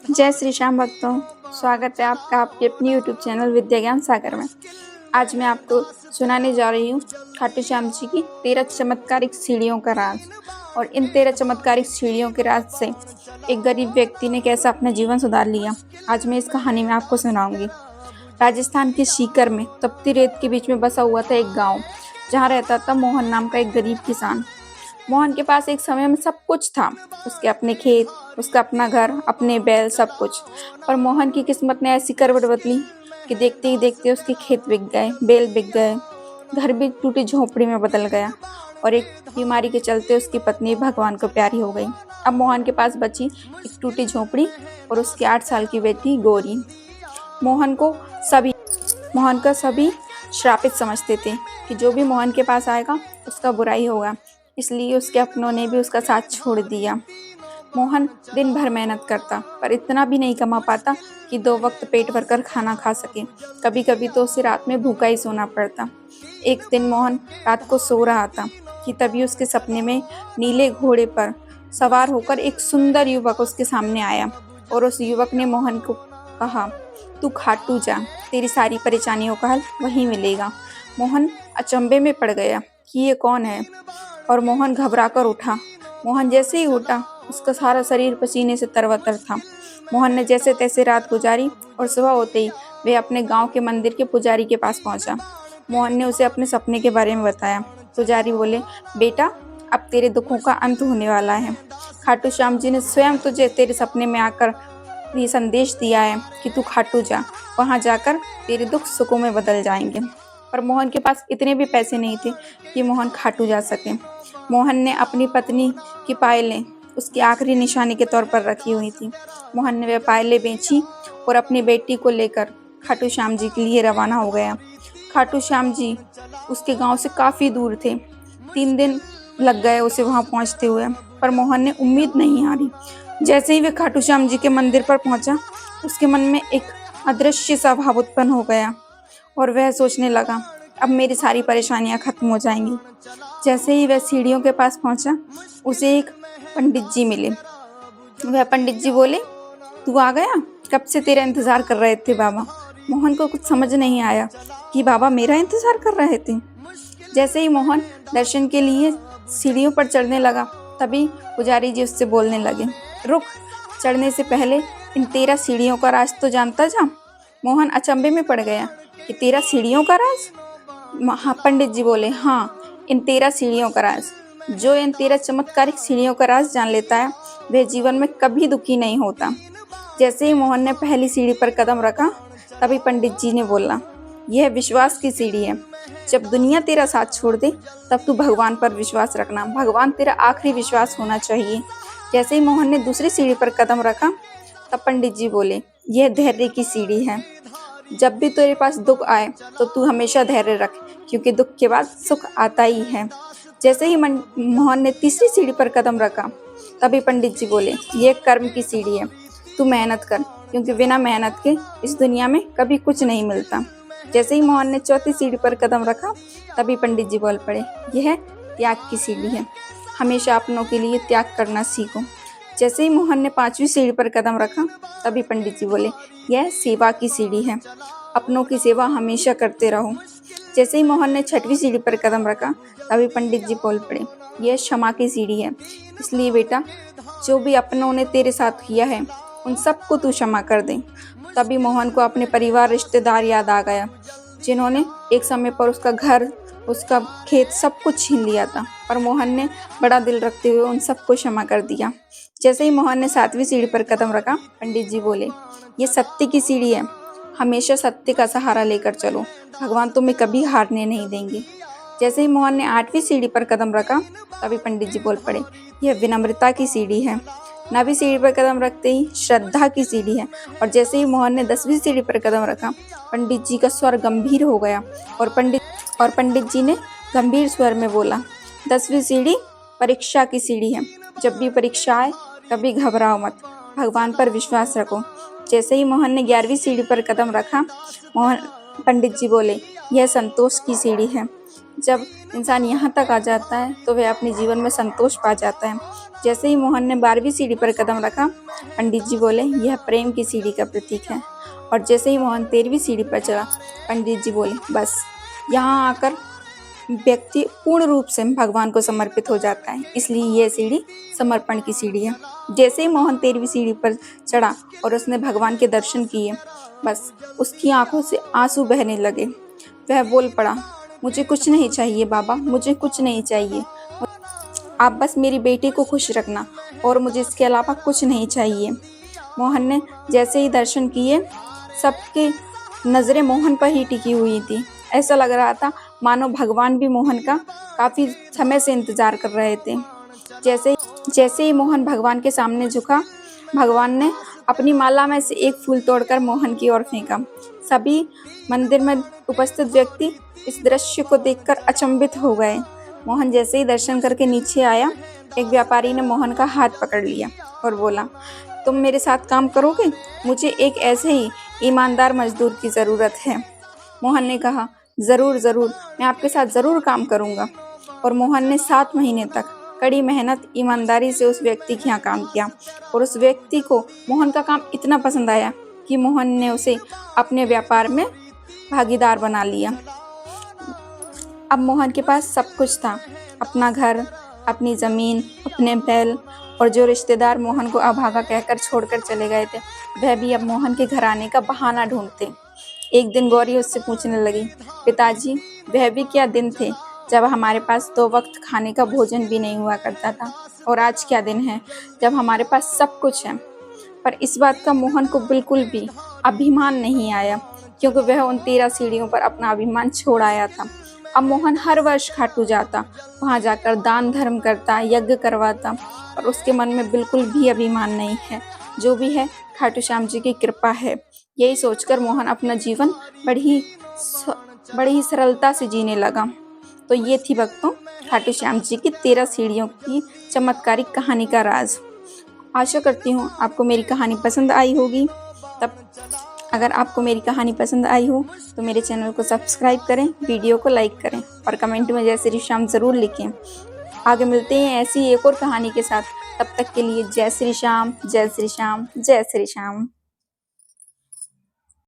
जय श्री श्याम भक्तों, स्वागत है आपका आपके अपनी यूट्यूब चैनल विद्या ज्ञान सागर में। आज मैं आपको सुनाने जा रही हूँ खाटू श्याम जी की 13 चमत्कारिक सीढ़ियों का राज। और इन 13 चमत्कारिक सीढ़ियों के राज से एक गरीब व्यक्ति ने कैसा अपना जीवन सुधार लिया, आज मैं इस कहानी में आपको सुनाऊंगी। राजस्थान के सीकर में तपती रेत के बीच में बसा हुआ था एक गाँव, जहाँ रहता था मोहन नाम का एक गरीब किसान। मोहन के पास एक समय में सब कुछ था, उसके अपने खेत, उसका अपना घर, अपने बैल, सब कुछ। पर मोहन की किस्मत ने ऐसी करवट बदली कि देखते ही देखते उसके खेत बिक गए, बैल बिक गए, घर भी टूटी झोपड़ी में बदल गया। और एक बीमारी के चलते उसकी पत्नी भगवान को प्यारी हो गई। अब मोहन के पास बची एक टूटी झोपड़ी और उसकी 8 साल की बेटी गौरी। मोहन का सभी श्रापित समझते थे कि जो भी मोहन के पास आएगा उसका बुराई होगा, इसलिए उसके अपनों ने भी उसका साथ छोड़ दिया। मोहन दिन भर मेहनत करता, पर इतना भी नहीं कमा पाता कि 2 वक्त पेट भरकर खाना खा सके। कभी कभी तो उसे रात में भूखा ही सोना पड़ता। एक दिन मोहन रात को सो रहा था कि तभी उसके सपने में नीले घोड़े पर सवार होकर एक सुंदर युवक उसके सामने आया। और उस युवक ने मोहन को कहा, तू खाटू जा, तेरी सारी परेशानियों का हल वहीं मिलेगा। मोहन अचंभे में पड़ गया कि ये कौन है, और मोहन घबरा कर उठा। मोहन जैसे ही उठा, उसका सारा शरीर पसीने से तरबतर था। मोहन ने जैसे तैसे रात गुजारी और सुबह होते ही वह अपने गांव के मंदिर के पुजारी के पास पहुंचा। मोहन ने उसे अपने सपने के बारे में बताया। पुजारी बोले, बेटा, अब तेरे दुखों का अंत होने वाला है। खाटू श्याम जी ने स्वयं तुझे तेरे सपने में आकर ये संदेश दिया है कि तू खाटू जा, वहाँ जाकर तेरे दुख सुखों में बदल जाएंगे। पर मोहन के पास इतने भी पैसे नहीं थे कि मोहन खाटू जा सके। मोहन ने अपनी पत्नी की पायलें उसकी आखिरी निशानी के तौर पर रखी हुई थी। मोहन ने वे पायलें बेची और अपनी बेटी को लेकर खाटू श्याम जी के लिए रवाना हो गया। खाटू श्याम जी उसके गांव से काफ़ी दूर थे। 3 दिन लग गए उसे वहां पहुंचते हुए, पर मोहन ने उम्मीद नहीं हारी। जैसे ही वे खाटू श्याम जी के मंदिर पर पहुंचा, उसके मन में एक अदृश्य सा भाव उत्पन्न हो गया और वह सोचने लगा, अब मेरी सारी परेशानियां खत्म हो जाएंगी। जैसे ही वह सीढ़ियों के पास पहुंचा, उसे एक पंडित जी मिले। वह पंडित जी बोले, तू आ गया, कब से तेरा इंतजार कर रहे थे बाबा। मोहन को कुछ समझ नहीं आया कि बाबा मेरा इंतजार कर रहे थे। जैसे ही मोहन दर्शन के लिए सीढ़ियों पर चढ़ने लगा, तभी पुजारी जी उससे बोलने लगे, रुक, चढ़ने से पहले इन 13 सीढ़ियों का राज तो जानता जा। मोहन अचंभे में पड़ गया कि 13 सीढ़ियों का राज। हाँ, पंडित जी बोले, हाँ, इन 13 सीढ़ियों का राज। जो इन 13 चमत्कारिक सीढ़ियों का राज जान लेता है, वह जीवन में कभी दुखी नहीं होता। जैसे ही मोहन ने पहली सीढ़ी पर कदम रखा, तभी पंडित जी ने बोला, यह विश्वास की सीढ़ी है। जब दुनिया तेरा साथ छोड़ दे, तब तू भगवान पर विश्वास रखना। भगवान तेरा आखिरी विश्वास होना चाहिए। जैसे ही मोहन ने दूसरी सीढ़ी पर कदम रखा, तब पंडित जी बोले, यह धैर्य की सीढ़ी है। जब भी तेरे पास दुख आए तो तू हमेशा धैर्य रख, क्योंकि दुख के बाद सुख आता ही है। जैसे ही मोहन ने तीसरी सीढ़ी पर कदम रखा, तभी पंडित जी बोले, यह कर्म की सीढ़ी है। तू मेहनत कर, क्योंकि बिना मेहनत के इस दुनिया में कभी कुछ नहीं मिलता। जैसे ही मोहन ने चौथी सीढ़ी पर कदम रखा, तभी पंडित जी बोल पड़े, यह त्याग की सीढ़ी है। हमेशा अपनों के लिए त्याग करना सीखो। जैसे ही मोहन ने 5वीं सीढ़ी पर कदम रखा, तभी पंडित जी बोले, यह सेवा की सीढ़ी है। अपनों की सेवा हमेशा करते रहो। जैसे ही मोहन ने 6वीं सीढ़ी पर कदम रखा, तभी पंडित जी बोल पड़े, यह क्षमा की सीढ़ी है। इसलिए बेटा, जो भी अपनों ने तेरे साथ किया है, उन सबको तू क्षमा कर दे। तभी मोहन को अपने परिवार, रिश्तेदार याद आ गया, जिन्होंने एक समय पर उसका घर, उसका खेत, सब कुछ छीन लिया था। पर मोहन ने बड़ा दिल रखते हुए उन सबको क्षमा कर दिया। जैसे ही मोहन ने 7वीं सीढ़ी पर कदम रखा, पंडित जी बोले, ये सत्य की सीढ़ी है। हमेशा सत्य का सहारा लेकर चलो, भगवान तुम्हें कभी हारने नहीं देंगे। जैसे ही मोहन ने 8वीं सीढ़ी पर कदम रखा, तभी पंडित जी बोल पड़े, यह विनम्रता की सीढ़ी है। 9वीं सीढ़ी पर कदम रखते ही श्रद्धा की सीढ़ी है। और जैसे ही मोहन ने 10वीं सीढ़ी पर कदम रखा, पंडित जी का स्वर गंभीर हो गया और पंडित जी ने गंभीर स्वर में बोला, 10वीं सीढ़ी परीक्षा की सीढ़ी है। जब भी परीक्षा आए, कभी घबराओ मत, भगवान पर विश्वास रखो। जैसे ही मोहन ने 11वीं सीढ़ी पर कदम रखा, पंडित जी बोले, यह संतोष की सीढ़ी है। जब इंसान यहाँ तक आ जाता है तो वह अपने जीवन में संतोष पा जाता है। जैसे ही मोहन ने 12वीं सीढ़ी पर कदम रखा, पंडित जी बोले, यह प्रेम की सीढ़ी का प्रतीक है। और जैसे ही मोहन 13वीं सीढ़ी पर चढ़ा, पंडित जी बोले, बस यहाँ आकर व्यक्ति पूर्ण रूप से भगवान को समर्पित हो जाता है, इसलिए यह सीढ़ी समर्पण की सीढ़ी है। जैसे ही मोहन 13वीं सीढ़ी पर चढ़ा और उसने भगवान के दर्शन किए, बस उसकी आंखों से आंसू बहने लगे। वह बोल पड़ा, मुझे कुछ नहीं चाहिए बाबा, मुझे कुछ नहीं चाहिए, आप बस मेरी बेटी को खुश रखना और मुझे इसके अलावा कुछ नहीं चाहिए। मोहन ने जैसे ही दर्शन किए, सबकी नज़रें मोहन पर ही टिकी हुई थी। ऐसा लग रहा था मानो भगवान भी मोहन का काफ़ी समय से इंतज़ार कर रहे थे। जैसे ही मोहन भगवान के सामने झुका, भगवान ने अपनी माला में से एक फूल तोड़कर मोहन की ओर फेंका। सभी मंदिर में उपस्थित व्यक्ति इस दृश्य को देखकर अचंभित हो गए। मोहन जैसे ही दर्शन करके नीचे आया, एक व्यापारी ने मोहन का हाथ पकड़ लिया और बोला, तुम मेरे साथ काम करोगे? मुझे एक ऐसे ही ईमानदार मजदूर की ज़रूरत है। मोहन ने कहा, ज़रूर ज़रूर, मैं आपके साथ ज़रूर काम करूँगा। और मोहन ने 7 महीने तक कड़ी मेहनत ईमानदारी से उस व्यक्ति के यहाँ काम किया और उस व्यक्ति को मोहन का काम इतना पसंद आया कि मोहन ने उसे अपने व्यापार में भागीदार बना लिया। अब मोहन के पास सब कुछ था, अपना घर, अपनी ज़मीन, अपने बैल, और जो रिश्तेदार मोहन को अभागा कहकर छोड़कर चले गए थे, वह भी अब मोहन के घर आने का बहाना ढूंढते। एक दिन गौरी उससे पूछने लगी, पिताजी, वह भी क्या दिन थे जब हमारे पास 2 वक्त खाने का भोजन भी नहीं हुआ करता था, और आज क्या दिन है जब हमारे पास सब कुछ है। पर इस बात का मोहन को बिल्कुल भी अभिमान नहीं आया, क्योंकि वह उन 13 सीढ़ियों पर अपना अभिमान छोड़ आया था। अब मोहन हर वर्ष खाटू जाता, वहाँ जाकर दान धर्म करता, यज्ञ करवाता, और उसके मन में बिल्कुल भी अभिमान नहीं है। जो भी है खाटू श्याम जी की कृपा है। यही सोचकर मोहन अपना जीवन बड़ी ही सरलता से जीने लगा। तो ये थी भक्तों खाटू श्याम जी की 13 सीढ़ियों की चमत्कारिक कहानी का राज। आशा करती हूँ आपको मेरी कहानी पसंद आई होगी। अगर आपको मेरी कहानी पसंद आई हो तो मेरे चैनल को सब्सक्राइब करें, वीडियो को लाइक करें और कमेंट में जय श्री श्याम ज़रूर लिखें। आगे मिलते हैं ऐसी एक और कहानी के साथ। तब तक के लिए जय श्री श्याम, जय श्री श्याम, जय श्री श्याम।